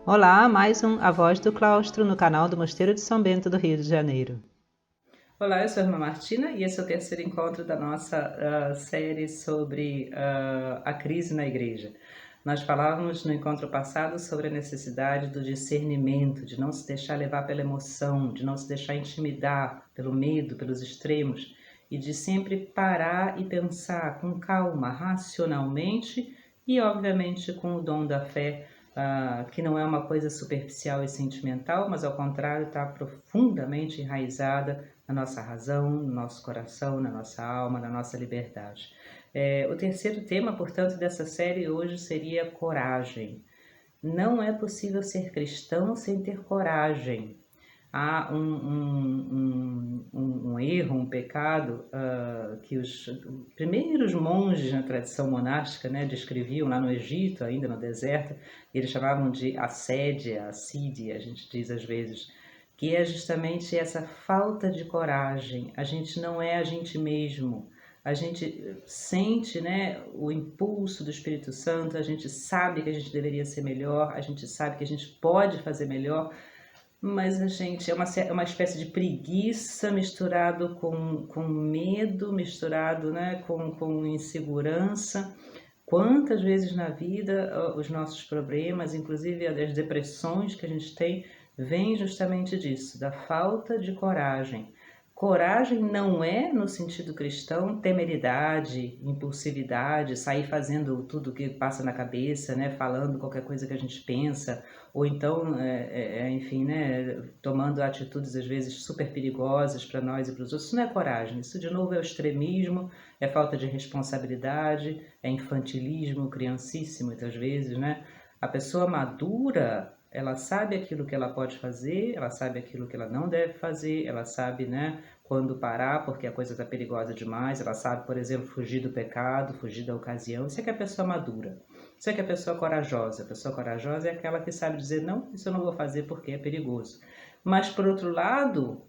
Olá, mais um A Voz do Claustro no canal do Mosteiro de São Bento do Rio de Janeiro. Olá, eu sou a irmã Martina e esse é o terceiro encontro da nossa série sobre a crise na igreja. Nós falávamos no encontro passado sobre a necessidade do discernimento, de não se deixar levar pela emoção, de não se deixar intimidar pelo medo, pelos extremos, e de sempre parar e pensar com calma, racionalmente e, obviamente, com o dom da fé, que não é uma coisa superficial e sentimental, mas ao contrário está profundamente enraizada na nossa razão, no nosso coração, na nossa alma, na nossa liberdade. O terceiro tema, portanto, dessa série hoje seria coragem. Não é possível ser cristão sem ter coragem. Há um erro, um pecado que os primeiros monges na tradição monástica, né, descreviam lá no Egito, ainda no deserto, eles chamavam de assédia, assídia, a gente diz às vezes, que é justamente essa falta de coragem. A gente não é a gente mesmo. A gente sente, né, o impulso do Espírito Santo, a gente sabe que a gente deveria ser melhor, a gente sabe que a gente pode fazer melhor, mas a gente é uma espécie de preguiça misturado com medo, misturado, né, com insegurança. Quantas vezes na vida os nossos problemas, inclusive as depressões que a gente tem, vêm justamente disso, da falta de coragem. Coragem não é, no sentido cristão, temeridade, impulsividade, sair fazendo tudo o que passa na cabeça, né, falando qualquer coisa que a gente pensa, ou então, enfim, né, tomando atitudes às vezes super perigosas para nós e para os outros. Isso não é coragem, isso de novo é o extremismo, é falta de responsabilidade, é infantilismo, criancice muitas vezes, né? A pessoa madura, ela sabe aquilo que ela pode fazer, ela sabe aquilo que ela não deve fazer, ela sabe, né, quando parar porque a coisa está perigosa demais, ela sabe, por exemplo, fugir do pecado, fugir da ocasião. Isso é que é a pessoa madura. Isso é que é a pessoa corajosa. A pessoa corajosa é aquela que sabe dizer, não, isso eu não vou fazer porque é perigoso. Mas, por outro lado,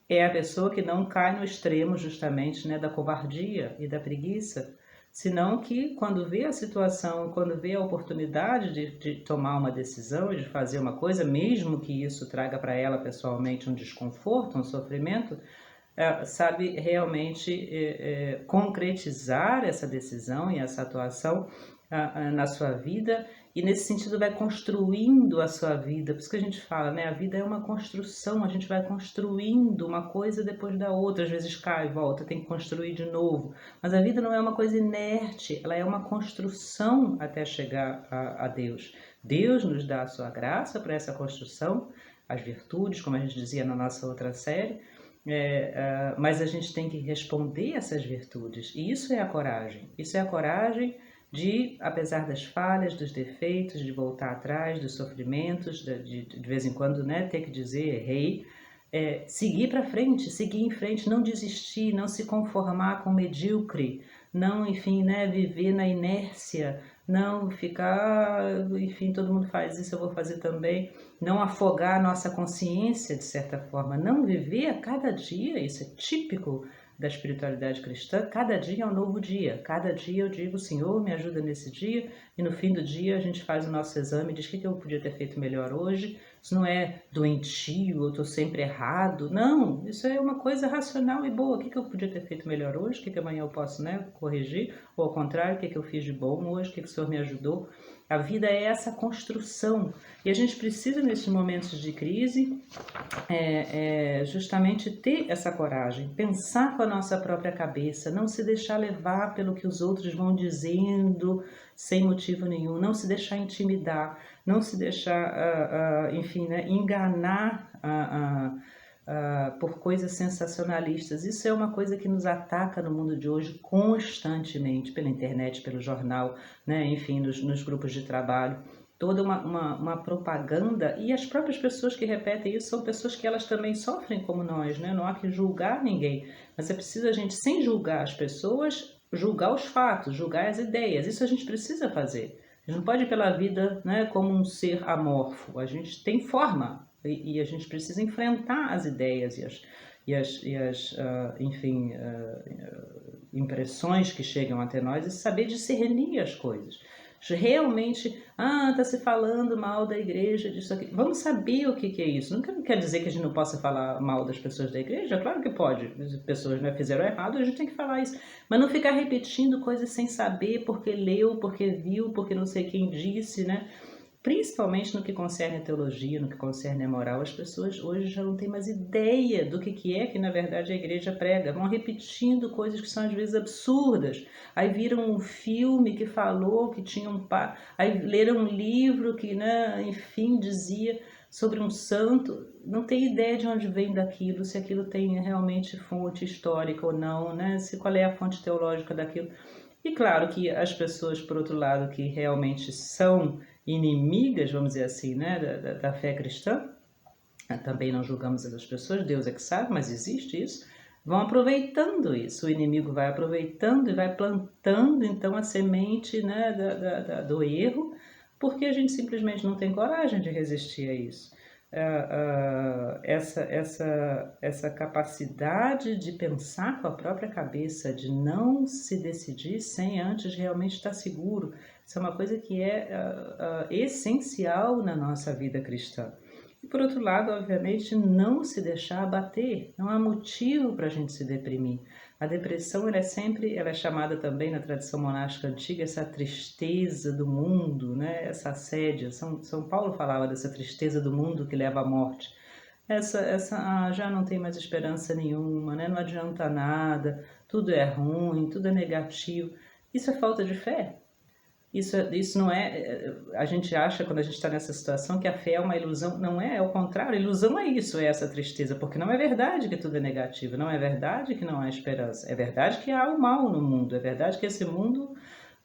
é a pessoa que não cai no extremo justamente, né, da covardia e da preguiça, senão que quando vê a situação, quando vê a oportunidade de tomar uma decisão e de fazer uma coisa, mesmo que isso traga para ela pessoalmente um desconforto, um sofrimento, sabe realmente concretizar essa decisão e essa atuação na sua vida, e nesse sentido vai construindo a sua vida. Por isso que a gente fala, né? A vida é uma construção, a gente vai construindo uma coisa depois da outra, às vezes cai, volta, tem que construir de novo. Mas a vida não é uma coisa inerte, ela é uma construção até chegar a Deus. Deus nos dá a sua graça para essa construção, as virtudes, como a gente dizia na nossa outra série, mas a gente tem que responder essas virtudes, e isso é a coragem. Isso é a coragem de, apesar das falhas, dos defeitos, de voltar atrás, dos sofrimentos, de vez em quando, né, ter que dizer errei, seguir para frente, seguir em frente, não desistir, não se conformar com o medíocre, não, enfim, né, viver na inércia, não ficar, enfim, todo mundo faz isso, eu vou fazer também, não afogar a nossa consciência, de certa forma, não viver a cada dia, isso é típico da espiritualidade cristã, cada dia é um novo dia, cada dia eu digo, Senhor, me ajuda nesse dia, e no fim do dia a gente faz o nosso exame e diz o que eu podia ter feito melhor hoje. Isso não é doentio, eu estou sempre errado, não, isso é uma coisa racional e boa. O que eu podia ter feito melhor hoje, o que amanhã eu posso, né, corrigir, ou ao contrário, o que eu fiz de bom hoje, o que o Senhor me ajudou. A vida é essa construção, e a gente precisa, nesses momentos de crise, justamente ter essa coragem, pensar com a nossa própria cabeça, não se deixar levar pelo que os outros vão dizendo sem motivo nenhum, não se deixar intimidar, não se deixar, enfim, né, enganar por coisas sensacionalistas. Isso é uma coisa que nos ataca no mundo de hoje constantemente, pela internet, pelo jornal, né, enfim, nos grupos de trabalho. Toda uma propaganda, e as próprias pessoas que repetem isso são pessoas que elas também sofrem como nós, né? Não há que julgar ninguém, mas é preciso a gente, sem julgar as pessoas, julgar os fatos, julgar as ideias. Isso a gente precisa fazer. A gente não pode ir pela vida, né, como um ser amorfo, a gente tem forma, e a gente precisa enfrentar as ideias enfim, impressões que chegam até nós e saber discernir as coisas. realmente, está se falando mal da igreja, disso aqui. Vamos saber o que é isso. Não quer dizer que a gente não possa falar mal das pessoas da igreja, claro que pode. As pessoas, né, fizeram errado, a gente tem que falar isso. Mas não ficar repetindo coisas sem saber, porque leu, porque viu, porque não sei quem disse, né? Principalmente no que concerne a teologia, no que concerne a moral, as pessoas hoje já não têm mais ideia do que é que, na verdade, a igreja prega. Vão repetindo coisas que são, às vezes, absurdas. Aí viram um filme que falou que tinha aí leram um livro que, né, enfim, dizia sobre um santo. Não tem ideia de onde vem daquilo, se aquilo tem realmente fonte histórica ou não, né? Qual é a fonte teológica daquilo. E claro que as pessoas, por outro lado, que realmente são inimigas, vamos dizer assim, né, da fé cristã, também não julgamos essas pessoas, Deus é que sabe, mas existe isso, vão aproveitando isso, o inimigo vai aproveitando e vai plantando então a semente, né, do erro, porque a gente simplesmente não tem coragem de resistir a isso. Essa capacidade de pensar com a própria cabeça, de não se decidir sem antes realmente estar seguro, isso é uma coisa que é essencial na nossa vida cristã. E por outro lado, obviamente, não se deixar abater, não há motivo para a gente se deprimir. A depressão ela é chamada também na tradição monástica antiga, essa tristeza do mundo, né? Essa assédia. São Paulo falava dessa tristeza do mundo que leva à morte. Já não tem mais esperança nenhuma, né? Não adianta nada, tudo é ruim, tudo é negativo. Isso é falta de fé. Isso não é. A gente acha, quando a gente está nessa situação, que a fé é uma ilusão. Não é, é o contrário. Ilusão é isso, é essa tristeza, porque não é verdade que tudo é negativo, não é verdade que não há esperança. É verdade que há o mal no mundo, é verdade que esse mundo,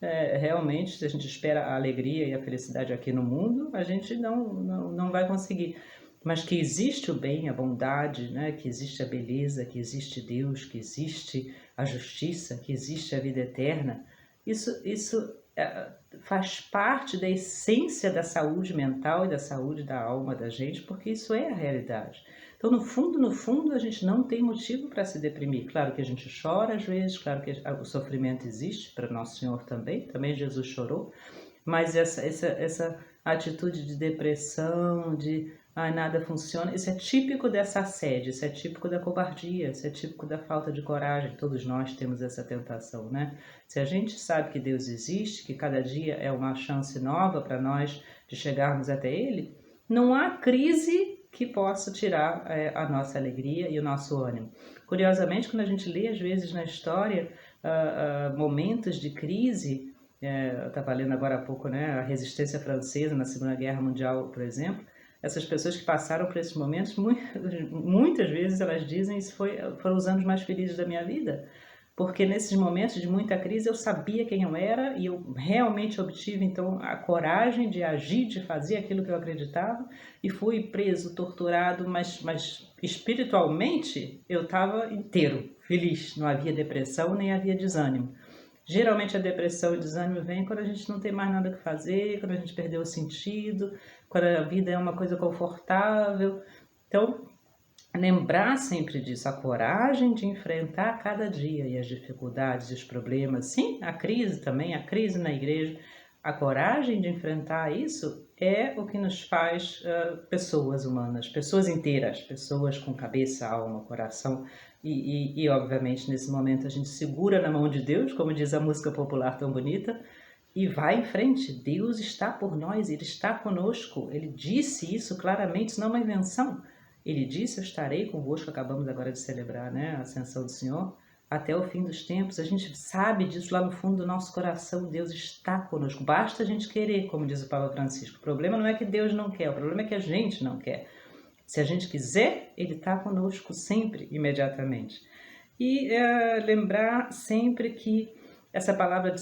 realmente, se a gente espera a alegria e a felicidade aqui no mundo, a gente não vai conseguir. Mas que existe o bem, a bondade, né? Que existe a beleza, que existe Deus, que existe a justiça, que existe a vida eterna. Isso faz parte da essência da saúde mental e da saúde da alma da gente, porque isso é a realidade. Então, no fundo, a gente não tem motivo para se deprimir. Claro que a gente chora às vezes, claro que o sofrimento existe, para Nosso Senhor também Jesus chorou, mas essa atitude de depressão, de nada funciona, isso é típico dessa assédio, isso é típico da covardia, isso é típico da falta de coragem. Todos nós temos essa tentação, né? Se a gente sabe que Deus existe, que cada dia é uma chance nova para nós de chegarmos até Ele, não há crise que possa tirar a nossa alegria e o nosso ânimo. Curiosamente, quando a gente lê às vezes na história momentos de crise, eu estava lendo agora há pouco, né, a resistência francesa na Segunda Guerra Mundial, por exemplo, essas pessoas que passaram por esses momentos, muitas vezes elas dizem que foram os anos mais felizes da minha vida, porque nesses momentos de muita crise eu sabia quem eu era e eu realmente obtive então a coragem de agir, de fazer aquilo que eu acreditava, e fui preso, torturado, mas espiritualmente eu estava inteiro, feliz, não havia depressão nem havia desânimo. Geralmente a depressão e o desânimo vem quando a gente não tem mais nada que fazer, quando a gente perdeu o sentido, quando a vida é uma coisa confortável. Então, lembrar sempre disso, a coragem de enfrentar cada dia e as dificuldades e os problemas, sim, a crise também, a crise na igreja, a coragem de enfrentar isso é o que nos faz pessoas humanas, pessoas inteiras, pessoas com cabeça, alma, coração. E obviamente nesse momento a gente segura na mão de Deus, como diz a música popular tão bonita, e vai em frente. Deus está por nós, Ele está conosco. Ele disse isso claramente, isso não é uma invenção. Ele disse: eu estarei convosco. Acabamos agora de celebrar, né, a ascensão do Senhor, até o fim dos tempos. A gente sabe disso lá no fundo do nosso coração. Deus está conosco. Basta a gente querer, como diz o Papa Francisco. O problema não é que Deus não quer, o problema é que a gente não quer. Se a gente quiser, Ele está conosco sempre, imediatamente. E lembrar sempre que essa palavra de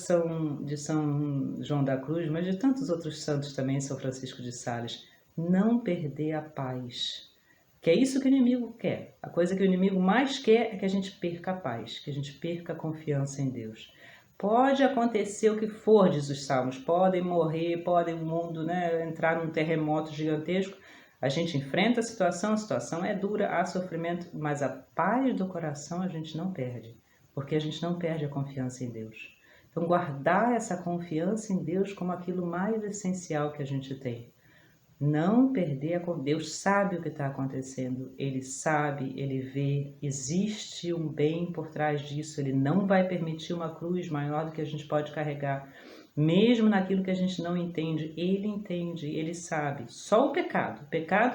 São João da Cruz, mas de tantos outros santos também, São Francisco de Sales, não perder a paz. Que é isso que o inimigo quer. A coisa que o inimigo mais quer é que a gente perca a paz, que a gente perca a confiança em Deus. Pode acontecer o que for, diz os salmos, podem morrer, podem o mundo, né, entrar num terremoto gigantesco. A gente enfrenta a situação é dura, há sofrimento, mas a paz do coração a gente não perde, porque a gente não perde a confiança em Deus. Então, guardar essa confiança em Deus como aquilo mais essencial que a gente tem. Não perder Deus sabe o que está acontecendo, Ele sabe, Ele vê, existe um bem por trás disso, Ele não vai permitir uma cruz maior do que a gente pode carregar, mesmo naquilo que a gente não entende, Ele entende, Ele sabe. Só o pecado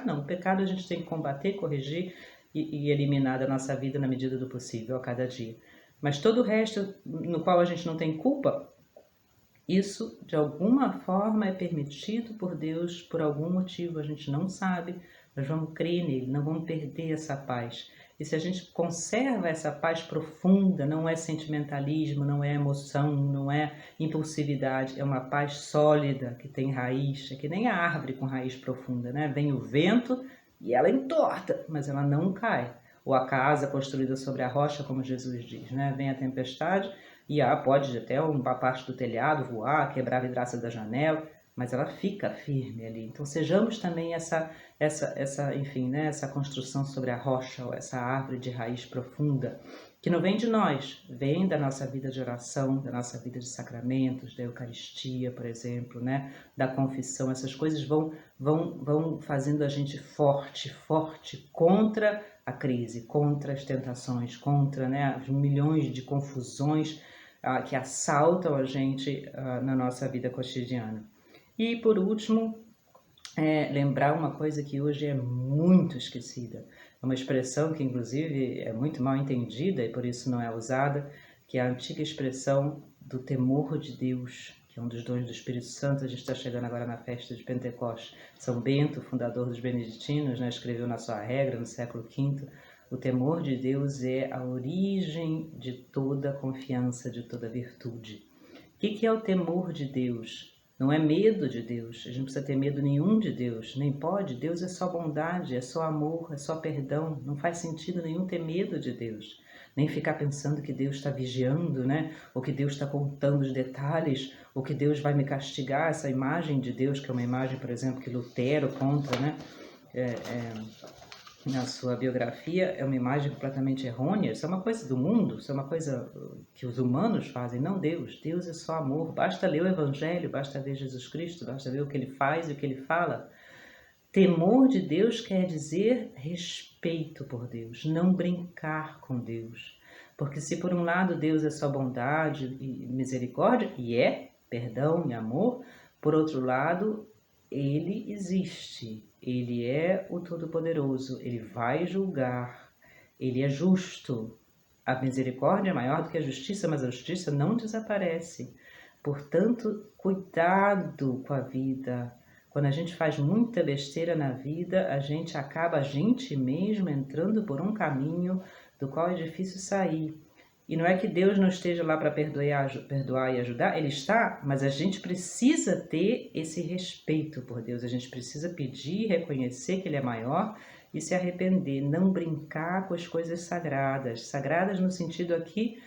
não, o pecado a gente tem que combater, corrigir e eliminar da nossa vida na medida do possível, a cada dia. Mas todo o resto no qual a gente não tem culpa, isso, de alguma forma, é permitido por Deus, por algum motivo, a gente não sabe, nós vamos crer nele, não vamos perder essa paz. E se a gente conserva essa paz profunda, não é sentimentalismo, não é emoção, não é impulsividade, é uma paz sólida, que tem raiz, é que nem a árvore com raiz profunda, né? Vem o vento e ela entorta, mas ela não cai. Ou a casa construída sobre a rocha, como Jesus diz, né? Vem a tempestade, e pode até uma parte do telhado voar, quebrar a vidraça da janela, mas ela fica firme ali. Então sejamos também enfim, né, essa construção sobre a rocha, ou essa árvore de raiz profunda, que não vem de nós, vem da nossa vida de oração, da nossa vida de sacramentos, da Eucaristia, por exemplo, né, da confissão. Essas coisas vão fazendo a gente forte contra a crise, contra as tentações, contra, né, os milhões de confusões que assaltam a gente na nossa vida cotidiana. E por último, lembrar uma coisa que hoje é muito esquecida, é uma expressão que inclusive é muito mal entendida e por isso não é usada, que é a antiga expressão do temor de Deus, que é um dos dons do Espírito Santo. A gente está chegando agora na festa de Pentecostes. São Bento, fundador dos beneditinos, né, escreveu na sua regra no século V, o temor de Deus é a origem de toda confiança, de toda virtude. O que é o temor de Deus? Não é medo de Deus, a gente não precisa ter medo nenhum de Deus, nem pode. Deus é só bondade, é só amor, é só perdão. Não faz sentido nenhum ter medo de Deus, nem ficar pensando que Deus está vigiando, né? Ou que Deus está contando os detalhes, ou que Deus vai me castigar. Essa imagem de Deus, que é uma imagem, por exemplo, que Lutero conta, né? Na sua biografia, é uma imagem completamente errônea. Isso é uma coisa do mundo, isso é uma coisa que os humanos fazem, não Deus. Deus é só amor. Basta ler o Evangelho, basta ver Jesus Cristo, basta ver o que ele faz e o que ele fala. Temor de Deus quer dizer respeito por Deus, não brincar com Deus. Porque se por um lado Deus é só bondade e misericórdia, e é perdão e amor, por outro lado, ele existe, ele é o Todo-Poderoso, ele vai julgar, ele é justo. A misericórdia é maior do que a justiça, mas a justiça não desaparece. Portanto, cuidado com a vida. Quando a gente faz muita besteira na vida, a gente mesmo entrando por um caminho do qual é difícil sair. E não é que Deus não esteja lá para perdoar e ajudar, Ele está, mas a gente precisa ter esse respeito por Deus, a gente precisa pedir, reconhecer que Ele é maior e se arrepender, não brincar com as coisas sagradas. Sagradas no sentido aqui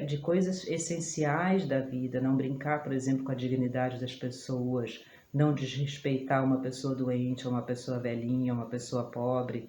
de coisas essenciais da vida, não brincar, por exemplo, com a dignidade das pessoas, não desrespeitar uma pessoa doente, ou uma pessoa velhinha, uma pessoa pobre.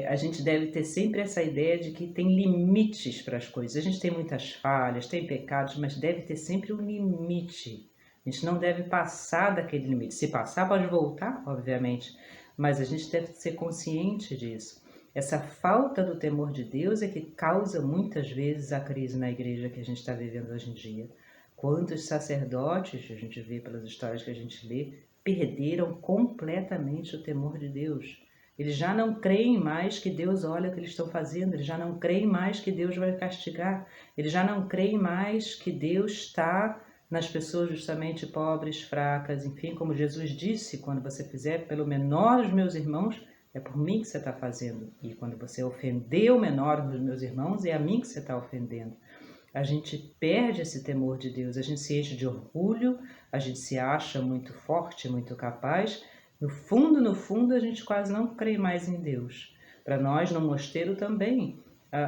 A gente deve ter sempre essa ideia de que tem limites para as coisas. A gente tem muitas falhas, tem pecados, mas deve ter sempre um limite. A gente não deve passar daquele limite. Se passar, pode voltar, obviamente, mas a gente deve ser consciente disso. Essa falta do temor de Deus é que causa muitas vezes a crise na igreja que a gente está vivendo hoje em dia. Quantos sacerdotes, a gente vê pelas histórias que a gente lê, perderam completamente o temor de Deus. Eles já não creem mais que Deus olha o que eles estão fazendo, eles já não creem mais que Deus vai castigar, eles já não creem mais que Deus está nas pessoas justamente pobres, fracas, enfim, como Jesus disse, quando você fizer pelo menor dos meus irmãos, é por mim que você está fazendo. E quando você ofender o menor dos meus irmãos, é a mim que você está ofendendo. A gente perde esse temor de Deus, a gente se enche de orgulho, a gente se acha muito forte, muito capaz. No fundo, a gente quase não crê mais em Deus. Para nós, no mosteiro também,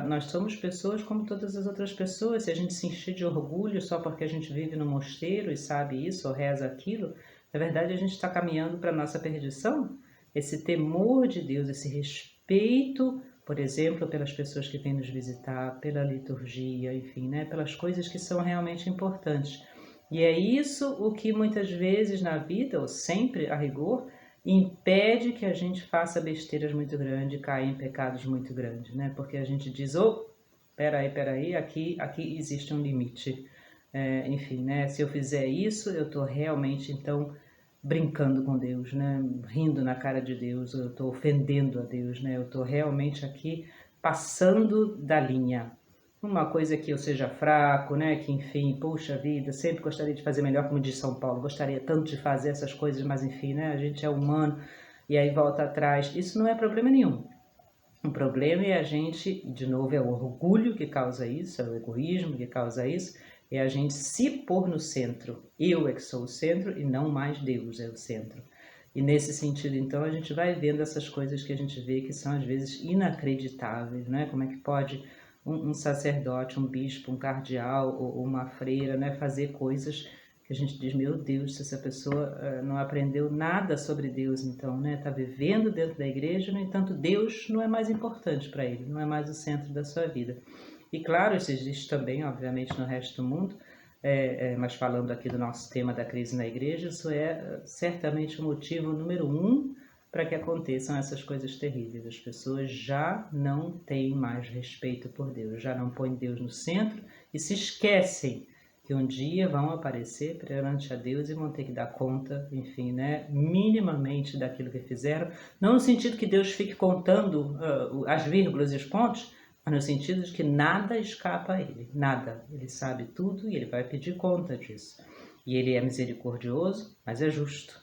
nós somos pessoas como todas as outras pessoas. Se a gente se encher de orgulho só porque a gente vive no mosteiro e sabe isso ou reza aquilo, na verdade a gente está caminhando para a nossa perdição. Esse temor de Deus, esse respeito por exemplo, pelas pessoas que vêm nos visitar, pela liturgia, enfim, né, pelas coisas que são realmente importantes. E é isso o que muitas vezes na vida, ou sempre a rigor, impede que a gente faça besteiras muito grandes, caia em pecados muito grandes, né? Porque a gente diz, peraí, aqui existe um limite. Enfim, né? Se eu fizer isso, eu estou realmente, então, brincando com Deus, né? Rindo na cara de Deus, eu estou ofendendo a Deus, né? Eu estou realmente aqui passando da linha. Uma coisa que eu seja fraco, né? Que enfim, poxa vida, sempre gostaria de fazer melhor, como diz São Paulo, gostaria tanto de fazer essas coisas, mas enfim, né? A gente é humano e aí volta atrás. Isso não é problema nenhum. O problema é a gente, de novo, é o orgulho que causa isso, é o egoísmo que causa isso, é a gente se pôr no centro. Eu é que sou o centro e não mais Deus é o centro. E nesse sentido, então, a gente vai vendo essas coisas que a gente vê que são às vezes inacreditáveis, né? Como é que pode um sacerdote, um bispo, um cardeal ou uma freira, né, fazer coisas que a gente diz, meu Deus, se essa pessoa não aprendeu nada sobre Deus, então, né, está vivendo dentro da igreja, no entanto, Deus não é mais importante para ele, não é mais o centro da sua vida. E claro, isso existe também, obviamente, no resto do mundo, mas falando aqui do nosso tema da crise na igreja, isso é certamente o motivo número 1 para que aconteçam essas coisas terríveis. As pessoas já não têm mais respeito por Deus, já não põem Deus no centro e se esquecem que um dia vão aparecer perante a Deus e vão ter que dar conta, enfim, né, minimamente daquilo que fizeram, não no sentido que Deus fique contando as vírgulas e os pontos, mas no sentido de que nada escapa a Ele, nada. Ele sabe tudo e Ele vai pedir conta disso. E Ele é misericordioso, mas é justo,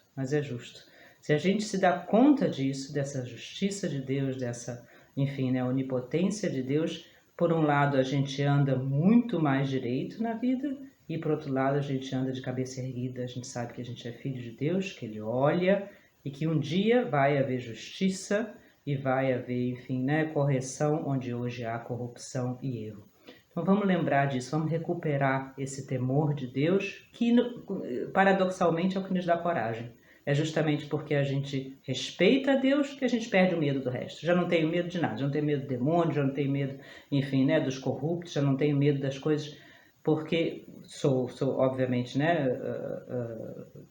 Se a gente se dá conta disso, dessa justiça de Deus, dessa, enfim, né, onipotência de Deus, por um lado a gente anda muito mais direito na vida e por outro lado a gente anda de cabeça erguida, a gente sabe que a gente é filho de Deus, que Ele olha e que um dia vai haver justiça e vai haver, enfim, né, correção onde hoje há corrupção e erro. Então vamos lembrar disso, vamos recuperar esse temor de Deus que paradoxalmente é o que nos dá coragem. É justamente porque a gente respeita a Deus que a gente perde o medo do resto. Já não tenho medo de nada, já não tenho medo do demônio, já não tenho medo, enfim, né, dos corruptos, já não tenho medo das coisas, porque sou obviamente, né,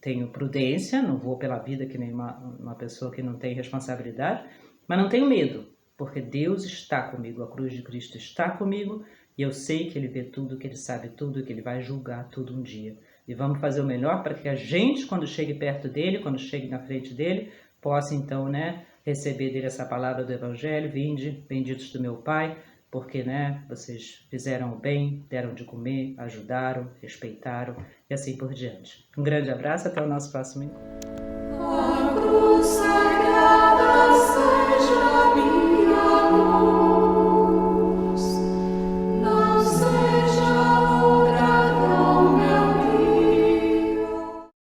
tenho prudência, não vou pela vida que nem uma pessoa que não tem responsabilidade, mas não tenho medo, porque Deus está comigo, a cruz de Cristo está comigo, e eu sei que Ele vê tudo, que Ele sabe tudo, que Ele vai julgar tudo um dia. E vamos fazer o melhor para que a gente, quando chegue perto dele, quando chegue na frente dele, possa então, né, receber dele essa palavra do Evangelho, vinde, benditos do meu Pai, porque, né, vocês fizeram o bem, deram de comer, ajudaram, respeitaram e assim por diante. Um grande abraço, até o nosso próximo encontro.